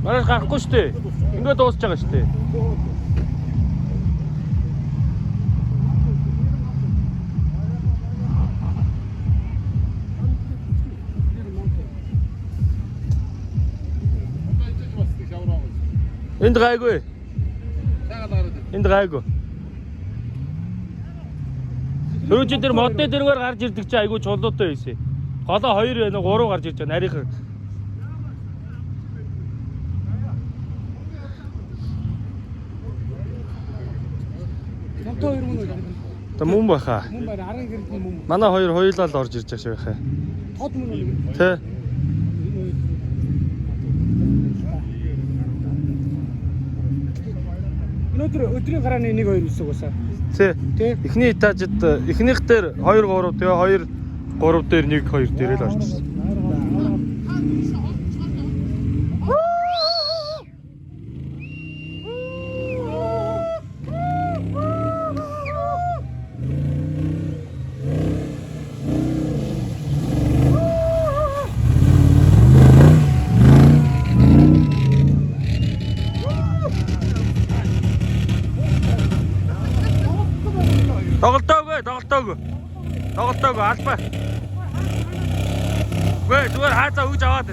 Маргааш гарахгүй шүү дээ. Ингээд дуусч байгаа шүү дээ. Энд гайгүй. Энд гайгүй. Төрөж дээр модны дэргээр гарч ирдэг чи айгүй чулуутай байсан. Голоо 2 байна 3 гарч ирж байгаа нарийнхан. Томтой 2 мөн үү? Та мөн баха. Мөн байна 10 гэрдний мөн. Манай хоёр хоёулаа л орж ирж байгаа шээ. Тод мөн үү? Тэ. Өнөөдөр өдрийн гарааны 1 2 үсэг уусаа. Тэ. Тэ. Эхний этажид эхнийх дээр 2 3 тэгээ 2 3 дээр 1 2 дээр л орж ирсэн. Тоглолтоогүй албаа. Гүй зүгээр хаацаа өгж аваад.